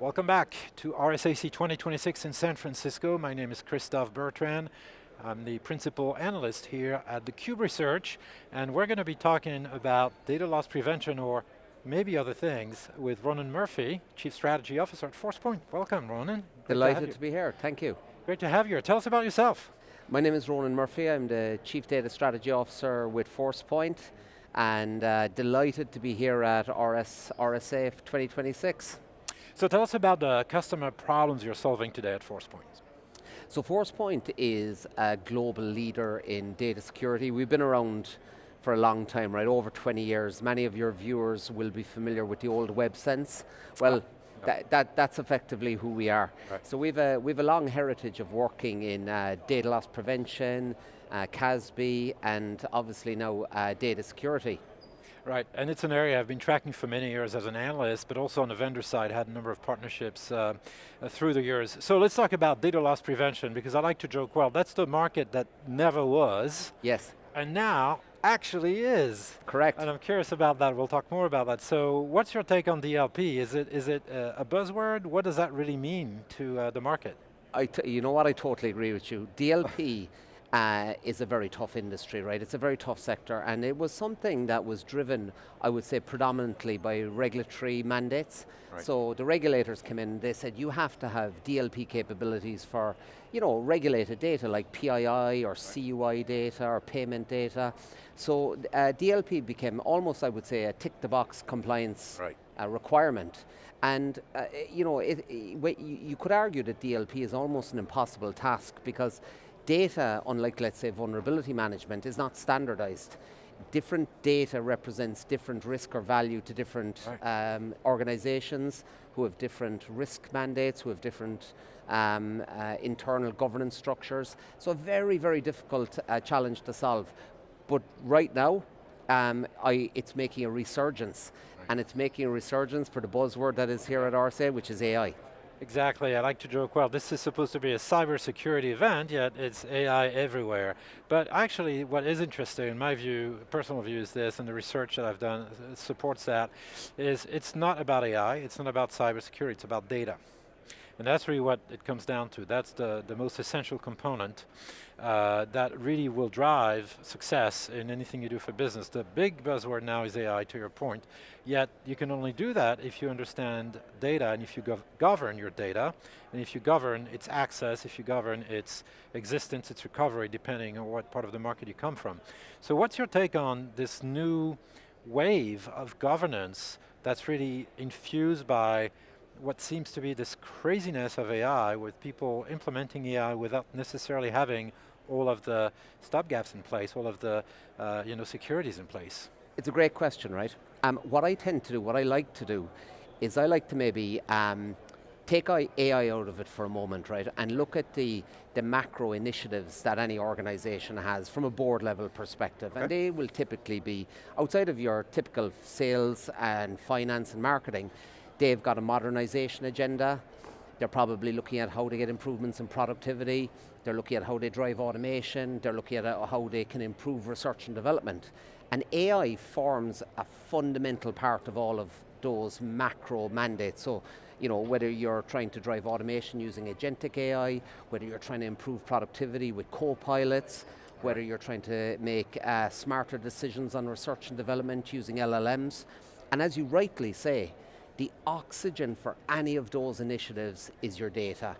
Welcome back to RSAC 2026 in San Francisco. My name is Christophe Bertrand. I'm the principal analyst here at theCUBE Research, and we're going to be talking about data loss prevention, or maybe other things, with Ronan Murphy, Chief Strategy Officer at Forcepoint. Welcome, Ronan. Delighted to be here, thank you. Great to have you here. Tell us about yourself. My name is Ronan Murphy. I'm the Chief Data Strategy Officer with Forcepoint, and delighted to be here at RSA 2026. So tell us about the customer problems you're solving today at Forcepoint. So Forcepoint is a global leader in data security. We've been around for a long time, right? Over 20 years. Many of your viewers will be familiar with the old WebSense. Well, that's effectively who we are. Right. So we've a long heritage of working in data loss prevention, CASB, and obviously now data security. Right, and it's an area I've been tracking for many years as an analyst, but also on the vendor side, had a number of partnerships through the years. So let's talk about data loss prevention, because I like to joke, well, that's the market that never was. Yes. And now actually is. Correct. And I'm curious about that, we'll talk more about that. So what's your take on DLP? Is it a buzzword? What does that really mean to the market? You know what, I totally agree with you. DLP is a very tough industry, right? It's a very tough sector, and it was something that was driven, I would say, predominantly by regulatory mandates. Right. So the regulators came in, they said you have to have DLP capabilities for, you know, regulated data like PII or CUI data or payment data. So DLP became almost, I would say, a tick-the-box compliance requirement. And you know, you could argue that DLP is almost an impossible task, because data, unlike, let's say, vulnerability management, is not standardized. Different data represents different risk or value to different organizations who have different risk mandates, who have different internal governance structures. So a very, very difficult challenge to solve. But right now, it's making a resurgence. And it's making a resurgence for the buzzword that is here at RSA, which is AI. Exactly, I like to joke, well, this is supposed to be a cybersecurity event, yet it's AI everywhere. But actually, what is interesting, in my view, personal view is this, and the research that I've done supports that, is it's not about AI, it's not about cybersecurity, it's about data. And that's really what it comes down to. That's the most essential component that really will drive success in anything you do for business. The big buzzword now is AI, to your point, yet you can only do that if you understand data, and if you govern your data, and if you govern its access, if you govern its existence, its recovery, depending on what part of the market you come from. So what's your take on this new wave of governance that's really infused by what seems to be this craziness of AI, with people implementing AI without necessarily having all of the stopgaps in place, all of the securities in place? It's a great question, right? What I tend to do, what I like to do, is I like to maybe take AI out of it for a moment, right? And look at the macro initiatives that any organization has from a board level perspective. Okay. And they will typically be, outside of your typical sales and finance and marketing, they've got a modernization agenda. They're probably looking at how to get improvements in productivity. They're looking at how they drive automation. They're looking at how they can improve research and development. And AI forms a fundamental part of all of those macro mandates. So, you know, whether you're trying to drive automation using Agentic AI, whether you're trying to improve productivity with copilots, whether you're trying to make smarter decisions on research and development using LLMs. And as you rightly say, the oxygen for any of those initiatives is your data.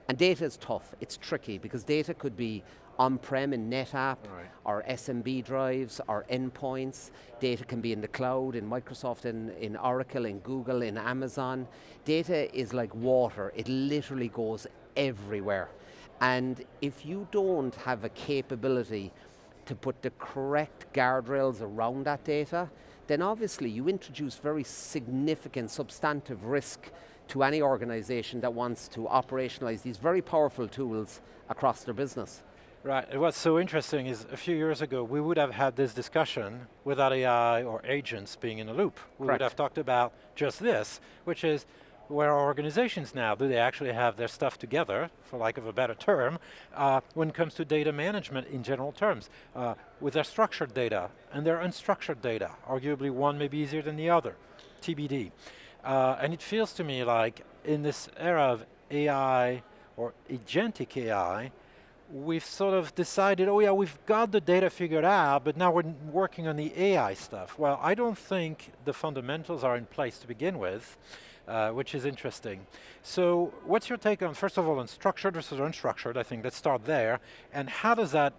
And data is tough, it's tricky, because data could be on-prem in NetApp, or SMB drives, or endpoints. Data can be in the cloud, in Microsoft, in Oracle, in Google, in Amazon. Data is like water, it literally goes everywhere. And if you don't have a capability to put the correct guardrails around that data, then obviously you introduce very significant substantive risk to any organization that wants to operationalize these very powerful tools across their business. Right, and what's so interesting is a few years ago we would have had this discussion without AI or agents being in the loop. We would have talked about just this, which is, where are organizations now? Do they actually have their stuff together, for lack of a better term, when it comes to data management in general terms, with their structured data and their unstructured data? Arguably one may be easier than the other, TBD. And it feels to me like in this era of AI or agentic AI, we've sort of decided, oh yeah, we've got the data figured out, but now we're working on the AI stuff. Well, I don't think the fundamentals are in place to begin with, which is interesting. So what's your take on, first of all, on structured versus unstructured? I think let's start there. And how does that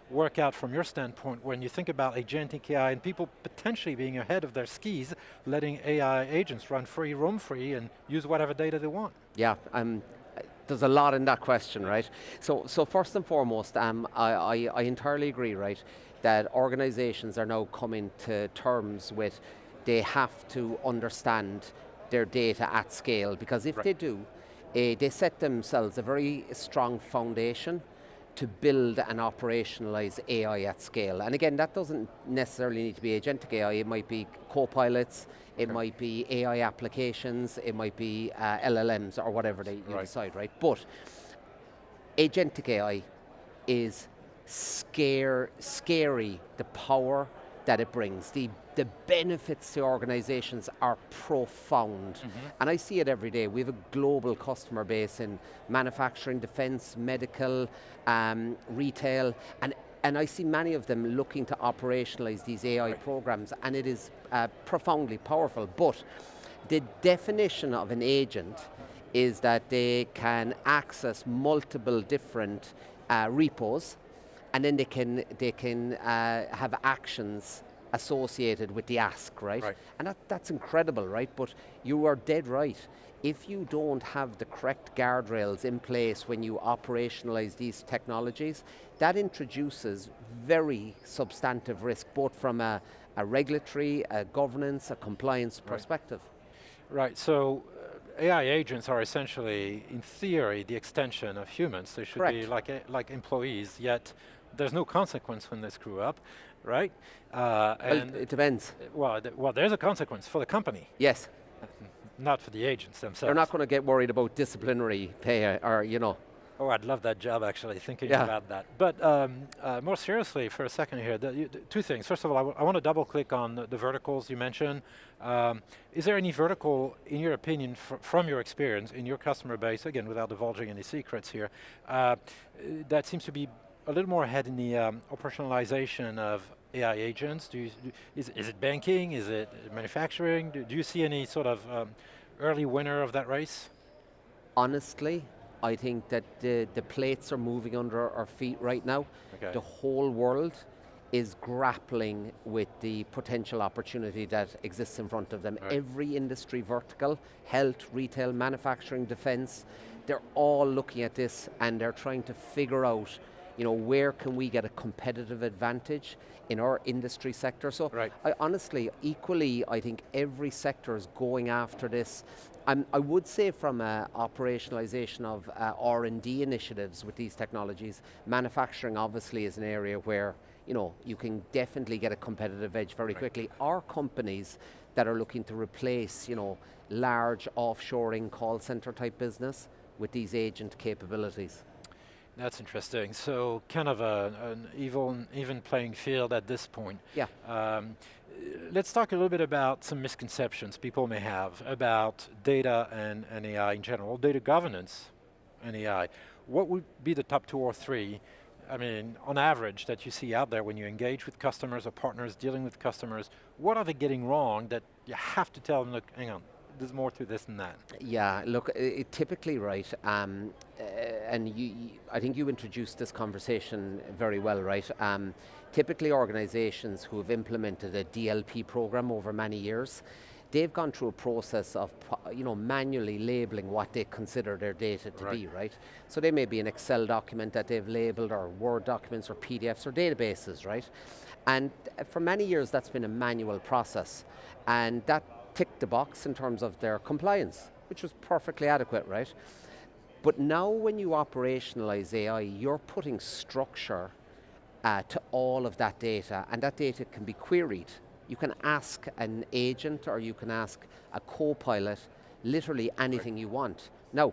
work out from your standpoint when you think about agentic AI and people potentially being ahead of their skis, letting AI agents run free, roam free, and use whatever data they want? Yeah, there's a lot in that question, right? So first and foremost, I entirely agree, right, that organizations are now coming to terms with they have to understand their data at scale, because if they do, they set themselves a very strong foundation to build and operationalize AI at scale. And again, that doesn't necessarily need to be agentic AI, it might be copilots, it might be AI applications, it might be LLMs or whatever you decide, right? But agentic AI is scary, the power that it brings. The benefits to organizations are profound. And I see it every day. We have a global customer base in manufacturing, defense, medical, retail, and I see many of them looking to operationalize these AI programs, and it is profoundly powerful. But the definition of an agent is that they can access multiple different repos, and then they can have actions associated with the ask, right? And that's incredible, right? But you are dead right. If you don't have the correct guardrails in place when you operationalize these technologies, that introduces very substantive risk, both from a regulatory, a governance, a compliance perspective. Right, so AI agents are essentially, in theory, the extension of humans. They should be like employees, yet there's no consequence when they screw up, right? Well, it depends. Well, there's a consequence for the company. Yes. Not for the agents themselves. They're not going to get worried about disciplinary pay or, Oh, I'd love that job, actually, thinking about that. But more seriously, for a second here, two things. First of all, I want to double click on the verticals you mentioned. Is there any vertical, in your opinion, from your experience, in your customer base, again, without divulging any secrets here, that seems to be a little more ahead in the operationalization of AI agents? Is it banking? Is it manufacturing? Do you see any sort of early winner of that race? Honestly, I think that the plates are moving under our feet right now. The whole world is grappling with the potential opportunity that exists in front of them. Every industry vertical, health, retail, manufacturing, defense, they're all looking at this and they're trying to figure out, where can we get a competitive advantage in our industry sector. So I honestly, equally, I think every sector is going after this. I would say from operationalization of R&D initiatives with these technologies, manufacturing obviously is an area where you can definitely get a competitive edge very quickly. Our companies that are looking to replace large offshoring call center type business with these agent capabilities. That's interesting. So kind of an even playing field at this point. Yeah. Let's talk a little bit about some misconceptions people may have about data and AI in general, data governance and AI. What would be the top 2 or 3, I mean, on average, that you see out there when you engage with customers or partners dealing with customers? What are they getting wrong that you have to tell them, look, hang on, there's more to this than that? Yeah, look, typically, right, and I think you introduced this conversation very well, right? Typically organizations who have implemented a DLP program over many years, they've gone through a process of manually labeling what they consider their data to be, right? So they may be an Excel document that they've labeled, or Word documents, or PDFs, or databases, right? And for many years that's been a manual process, and that ticked the box in terms of their compliance, which was perfectly adequate, right? But now when you operationalize AI, you're putting structure to all of that data, and that data can be queried. You can ask an agent or you can ask a co-pilot literally anything you want. Now,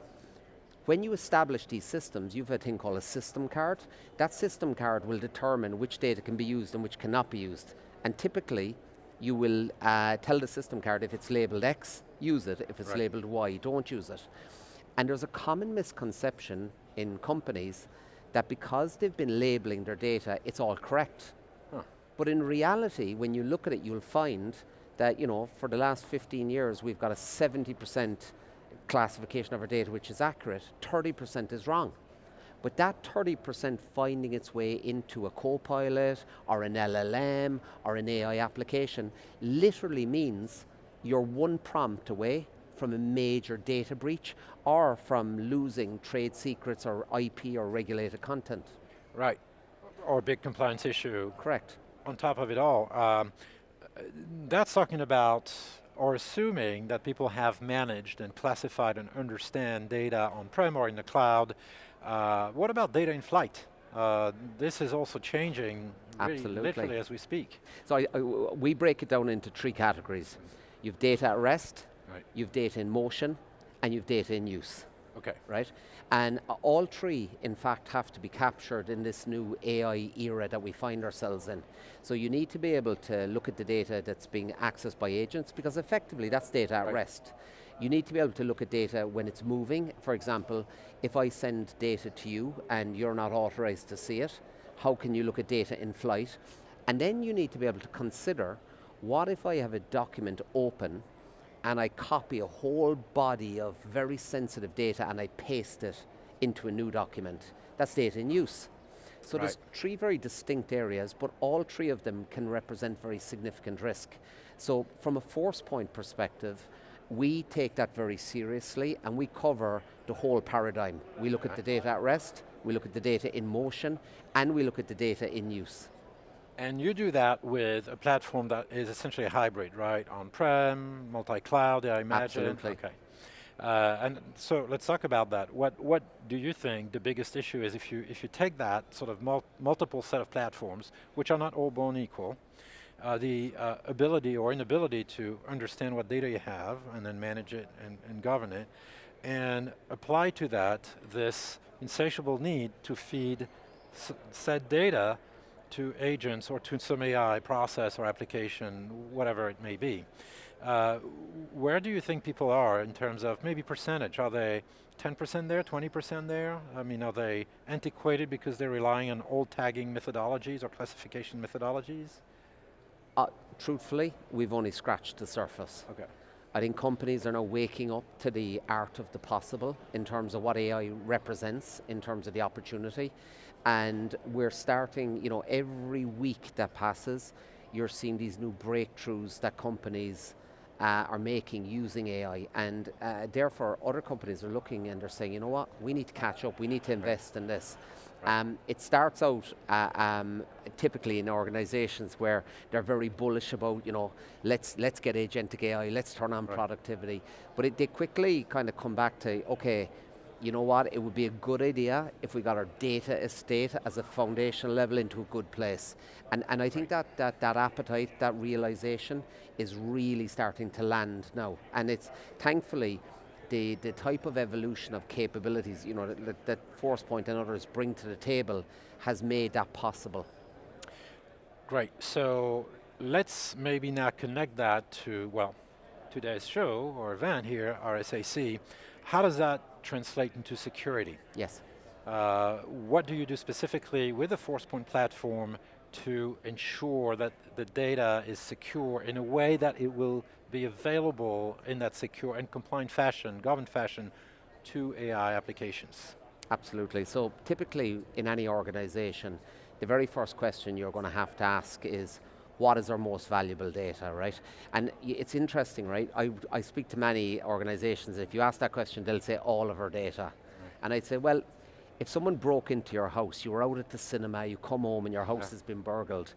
when you establish these systems, you have a thing called a system card. That system card will determine which data can be used and which cannot be used. And typically, you will tell the system card if it's labeled X, use it. If it's labeled Y, don't use it. And there's a common misconception in companies that because they've been labeling their data, it's all correct. But in reality, when you look at it, you'll find that, for the last 15 years, we've got a 70% classification of our data, which is accurate, 30% is wrong. But that 30% finding its way into a copilot, or an LLM, or an AI application, literally means you're one prompt away from a major data breach, or from losing trade secrets, or IP, or regulated content. Right, or a big compliance issue. Correct. On top of it all, that's talking about, or assuming that people have managed and classified and understand data on-prem or in the cloud. What about data in flight? This is also changing really literally as we speak. So we break it down into 3 categories. You've data at rest, you've data in motion, and you've data in use. Okay. Right? And all 3, in fact, have to be captured in this new AI era that we find ourselves in. So you need to be able to look at the data that's being accessed by agents, because effectively that's data at rest. You need to be able to look at data when it's moving. For example, if I send data to you and you're not authorized to see it, how can you look at data in flight? And then you need to be able to consider, what if I have a document open and I copy a whole body of very sensitive data and I paste it into a new document? That's data in use. So there's 3 very distinct areas, but all 3 of them can represent very significant risk. So from a Forcepoint perspective, we take that very seriously, and we cover the whole paradigm. We look at the data at rest, we look at the data in motion, and we look at the data in use. And you do that with a platform that is essentially a hybrid, right? On-prem, multi-cloud, I imagine. Absolutely. Okay. And so let's talk about that. What do you think the biggest issue is if you take that sort of multiple set of platforms, which are not all born equal, the ability or inability to understand what data you have and then manage it and govern it, and apply to that this insatiable need to feed said data to agents or to some AI process or application, whatever it may be. Where do you think people are in terms of maybe percentage? Are they 10% there, 20% there? I mean, are they antiquated because they're relying on old tagging methodologies or classification methodologies? Truthfully, we've only scratched the surface. Okay. I think companies are now waking up to the art of the possible in terms of what AI represents, in terms of the opportunity. And we're starting, every week that passes, you're seeing these new breakthroughs that companies are making using AI. And therefore, other companies are looking and they're saying, you know what, we need to catch up, we need to invest in this. It starts out typically in organizations where they're very bullish about, let's get agentic AI, let's turn on productivity. But they quickly kind of come back to, okay, you know what, it would be a good idea if we got our data estate as a foundational level into a good place. And I think that appetite, that realization is really starting to land now. And it's thankfully the type of evolution of capabilities, that Forcepoint and others bring to the table has made that possible. Great, so let's maybe now connect that to, well, today's show or event here, RSAC. How does that translate into security? Yes. What do you do specifically with the Forcepoint platform to ensure that the data is secure in a way that it will be available in that secure and compliant fashion, governed fashion, to AI applications? Absolutely. So typically in any organization, the very first question you're going to have to ask is, what is our most valuable data, right? And it's interesting, right? I speak to many organizations, if you ask that question, they'll say all of our data. And I'd say, well, if someone broke into your house, you were out at the cinema, you come home and your house has been burgled,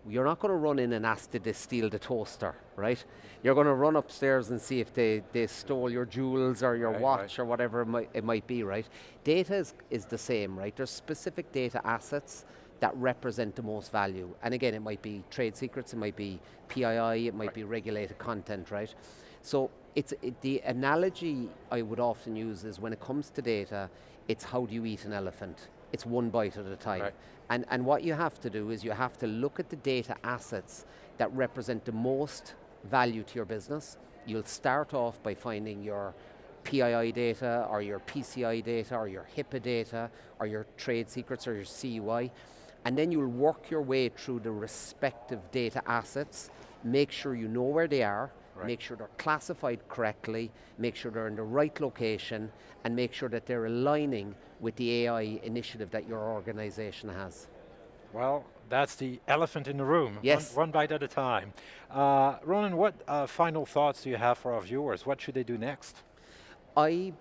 you're not going to run in and ask, did they steal the toaster, right? You're going to run upstairs and see if they stole your jewels or your watch or whatever it might be, right? Data is the same, right? There's specific data assets that represent the most value. And again, it might be trade secrets, it might be PII, it might be regulated content, right? So the analogy I would often use is when it comes to data, it's how do you eat an elephant? It's one bite at a time. And what you have to do is you have to look at the data assets that represent the most value to your business. You'll start off by finding your PII data, or your PCI data, or your HIPAA data, or your trade secrets, or your CUI, and then you'll work your way through the respective data assets, make sure you know where they are, make sure they're classified correctly, make sure they're in the right location, and make sure that they're aligning with the AI initiative that your organization has. Well, that's the elephant in the room. Yes. One bite at a time. Ronan, what final thoughts do you have for our viewers? What should they do next? I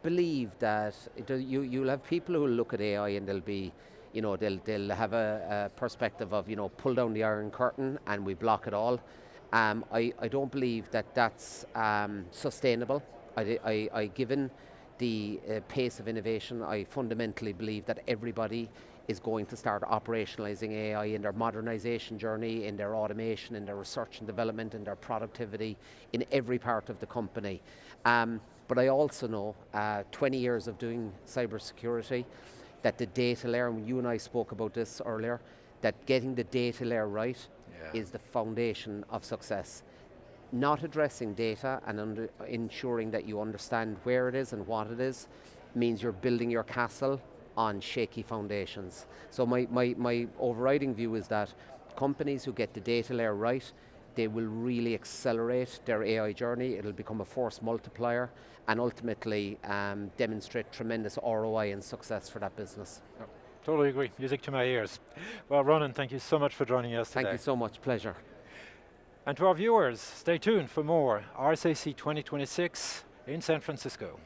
believe that you'll have people who will look at AI and they'll be, they'll have a perspective of, pull down the Iron Curtain and we block it all. I don't believe that that's sustainable. Given the pace of innovation, I fundamentally believe that everybody is going to start operationalizing AI in their modernization journey, in their automation, in their research and development, in their productivity, in every part of the company. But I also know, 20 years of doing cybersecurity, that the data layer, and you and I spoke about this earlier, that getting the data layer right is the foundation of success. Not addressing data and ensuring that you understand where it is and what it is means you're building your castle on shaky foundations. So my overriding view is that companies who get the data layer right, they will really accelerate their AI journey. It'll become a force multiplier and ultimately demonstrate tremendous ROI and success for that business. Yep. Totally agree, music to my ears. Well, Ronan, thank you so much for joining us today. Thank you so much, pleasure. And to our viewers, stay tuned for more RSAC 2026 in San Francisco.